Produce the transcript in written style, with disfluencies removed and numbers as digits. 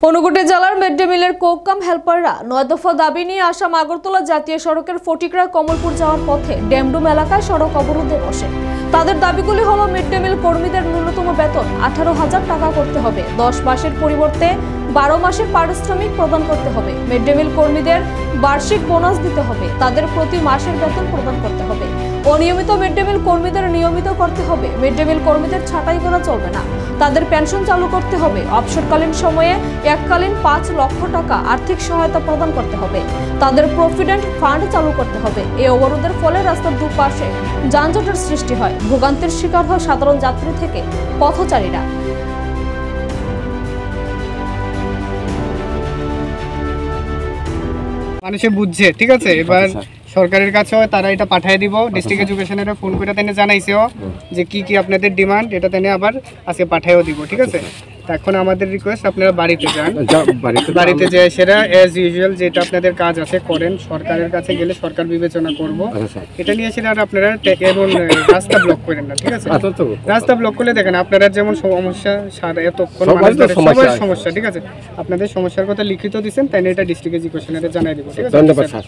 ঊনকোটি জেলার mid day মিলের Coke কাম হেল্পাররা ৯ দফা দাবি নিয়ে আসাম আগরতলা জাতীয় সড়কের ফটিকরা কমলপুর যাওয়ার পথে ড্যামডুম এলাকায় সড়ক অবরোধে বসে। তাদের দাবিগুলি হলো মিড ডে মিল কর্মীদের ন্যূনতম বেতন 18,000 টাকা করতে হবে, 10 মাসের পরিবর্তে 12 মাসের পারিশ্রমিক প্রদান করতে হবে, মিড ডে মিল কর্মীদের বার্ষিক বোনাস দিতে হবে, তাদের প্রতি মাসের বেতন প্রদান করতে হবে, অনিয়মিত মিড ডে মিল কর্মীদের নিয়মিত করতে হবে, মিড ডে মিল কর্মীদের ছাঁটাই করা চলবে না, তাদের পেনশন চালু করতে হবে, অবসরকালীন সময়ে এককালীন 5 লক্ষ টাকা আর্থিক সহায়তা প্রদান করতে হবে, তাদের প্রভিডেন্ট ফান্ড চালু করতে হবে। এই অবরোধের ফলে রাস্তার দুপাশে যানজটের সৃষ্টি হয়, ভোগান্তির শিকার হয় সাধারণ যাত্রী থেকে পথচারীরা। মানুষে বুঝছে, ঠিক আছে। এবার সরকারের কাছেও তারা এটা পাঠিয়ে দিব, ডিস্ট্রিক্ট এডুকেশনের ফোন করে তেনে জানাইছেও যে কি কি আপনাদের ডিমান্ড, এটা তেনে আবার আজকে পাঠিয়েও দিব, ঠিক আছে। এখন আমাদের রিকোয়েস্ট আপনারা বাড়িতে যান, বাড়িতে যেয়ে সেটা অ্যাজ ইউজুয়াল যেটা আপনাদের কাজ আছে করেন, সরকারের কাছে গেলে সরকার বিবেচনা করব এটা নিয়ে। সেটা আর আপনারা এমন রাস্তা ব্লক করেন না, ঠিক আছে। রাস্তা ব্লক করলে দেখেন আপনারা যেমন সমস্যা এতক্ষণ সবার সমস্যা, ঠিক আছে। আপনাদের সমস্যার কথা লিখিত দিচ্ছেন, তাই এটা ডিস্ট্রিক্ট এডুকেশনারে জানাই দিব, ঠিক আছে। ধন্যবাদ স্যার।